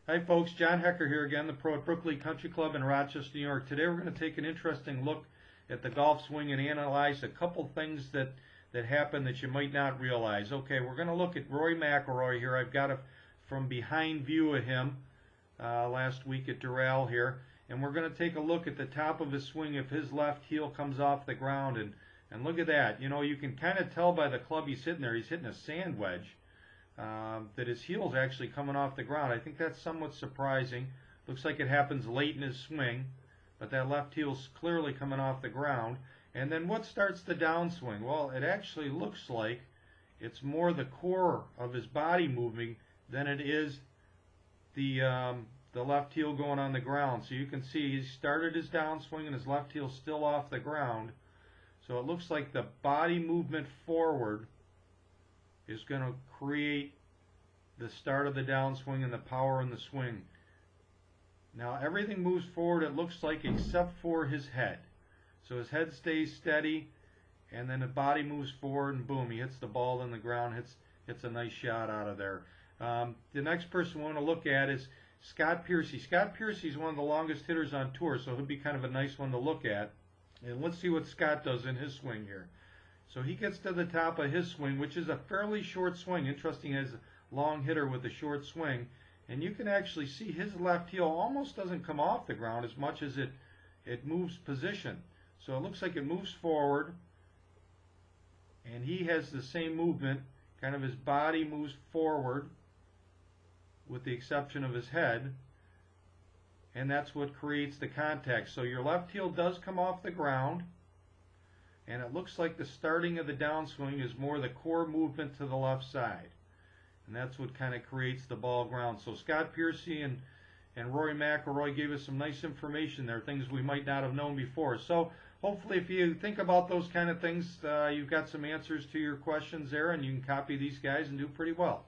Hi folks, John Hecker here again, the pro at Brooklyn Country Club in Rochester, New York. Today we're going to take an interesting look at the golf swing and analyze a couple things that happen that you might not realize. Okay, we're going to look at Rory McIlroy here. I've got a from behind view of him last week at Doral here, and we're going to take a look at the top of his swing if his left heel comes off the ground. And look at that. You know, you can kind of tell by the club he's hitting there. He's hitting a sand wedge. That his heel's actually coming off the ground. I think that's somewhat surprising. Looks like it happens late in his swing, but that left heel's clearly coming off the ground. And then what starts the downswing? Well, it actually looks like it's more the core of his body moving than it is the left heel going on the ground. So you can see he started his downswing and his left heel's still off the ground. So it looks like the body movement forward is going to create the start of the downswing and the power in the swing. Now everything moves forward, it looks like, except for his head. So his head stays steady, and then the body moves forward, and boom, he hits the ball in the ground, hits a nice shot out of there. The next person we want to look at is Scott Piercy. Scott Piercy is one of the longest hitters on tour, so he'll be kind of a nice one to look at. And let's see what Scott does in his swing here. So he gets to the top of his swing, which is a fairly short swing. Interesting, as a long hitter with a short swing. And you can actually see his left heel almost doesn't come off the ground as much as it moves position. So it looks like it moves forward, and he has the same movement. Kind of his body moves forward with the exception of his head. And that's what creates the contact. So your left heel does come off the ground. And it looks like the starting of the downswing is more the core movement to the left side. And that's what kind of creates the ball ground. So Scott Piercy and Rory McIlroy gave us some nice information there, things we might not have known before. So hopefully if you think about those kind of things, you've got some answers to your questions there, and you can copy these guys and do pretty well.